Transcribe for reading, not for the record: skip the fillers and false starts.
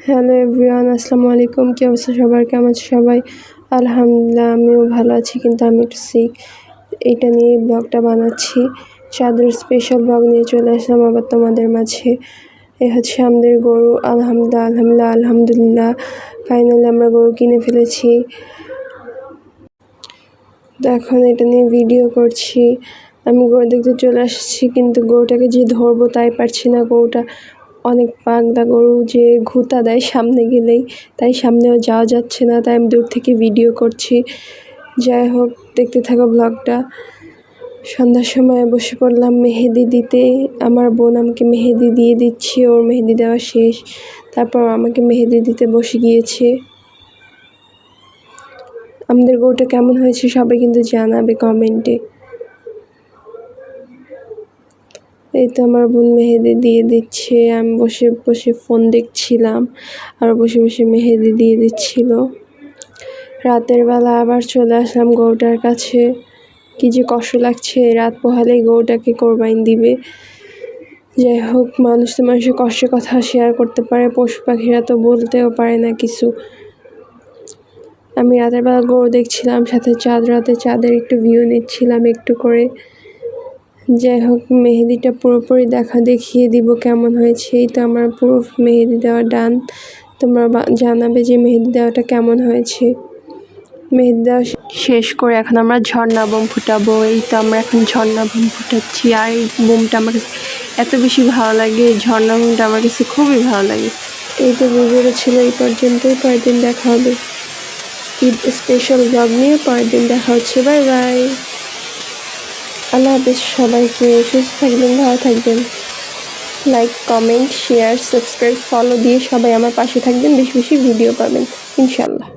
Hello everyone, আসসালামু আলাইকুম। কি অবস্থা সবার, কেমন আছে সবাই? আলহামদুলিল্লাহ, আমিও ভালো আছি, কিন্তু আমি একটু সিক। এটা নিয়ে ব্লগটা বানাচ্ছি। চাঁদের স্পেশাল ব্লগ নিয়ে চলে আসলাম আবার তোমাদের মাঝে। এ হচ্ছে আমাদের গরু। আলহামদুলিল্লাহ ফাইনালি আমরা গরু কিনে ফেলেছি। তো এখন এটা নিয়ে ভিডিও করছি। আমি গরু দেখতে চলে আসছি, কিন্তু গরুটাকে যে ধরবো তাই পারছি না। গরুটা অনেক পাগলা গরু, যে ঘুঁতা দেয় সামনে গেলেই, তাই সামনেও যাওয়া যাচ্ছে না, তাই আমি দূর থেকে ভিডিও করছি। যাই হোক, দেখতে থাকো ব্লগটা। সন্ধ্যার সময় বসে পড়লাম মেহেদি দিতে। আমার বোন আমাকে মেহেদি দিয়ে দিচ্ছে, ওর মেহেদি দেওয়া শেষ, তারপর আমাকে মেহেদি দিতে বসে গিয়েছে। আমাদের গরুটা কেমন হয়েছে সবাই কিন্তু জানাবে কমেন্টে। এই তো আমার বোন মেহেদি দিয়ে দিচ্ছে, আমি বসে বসে ফোন দেখছিলাম, আর বসে বসে মেহেদি দিয়ে দিচ্ছিল। রাতের বেলা আবার চলে আসলাম গরুটার কাছে। কি যে কষ্ট লাগছে, রাত পোহালেই গরুটাকে কোরবানি দিবে। যাই হোক, মানুষ তো মানুষের কষ্টের কথা শেয়ার করতে পারে, পশু পাখিরা তো বলতেও পারে না কিছু। আমি রাতের বেলা গরু দেখছিলাম, সাথে রাতে চাঁদের একটু ভিউ নিচ্ছিলাম একটু করে। যাই হোক, মেহেদিটা পুরোপুরি দেখিয়ে দিব কেমন হয়েছে। এই তো আমার পুরো মেহেদি দেওয়া ডান। তোমরা জানাবে যে মেহেদি দেওয়াটা কেমন হয়েছে। মেহেদি দেওয়া শেষ করে এখন আমরা ঝর্ণা বোম ফুটাবো। এই তো আমরা এখন ঝর্ণা বোম ফুটাচ্ছি, আর এই বোমটা আমার কাছে এত বেশি ভালো লাগে। ঝর্ণা বোমটা আমার কাছে খুবই ভালো লাগে। এই তো ভিডিওটা ছিল এই পর্যন্তই। পরের দিন দেখা হবে ঈদ স্পেশাল ব্লগ নিয়ে। পরের দিন দেখা হচ্ছে। Bye bye. আল্লাহ হাফেজ সবাইকে। সুস্থ থাকবেন, ভালো থাকবেন। Like, comment, share, subscribe, follow দিয়ে সবাই আমার পাশে থাকবেন। বেশি বেশি ভিডিও পাবেন ইনশাল্লাহ।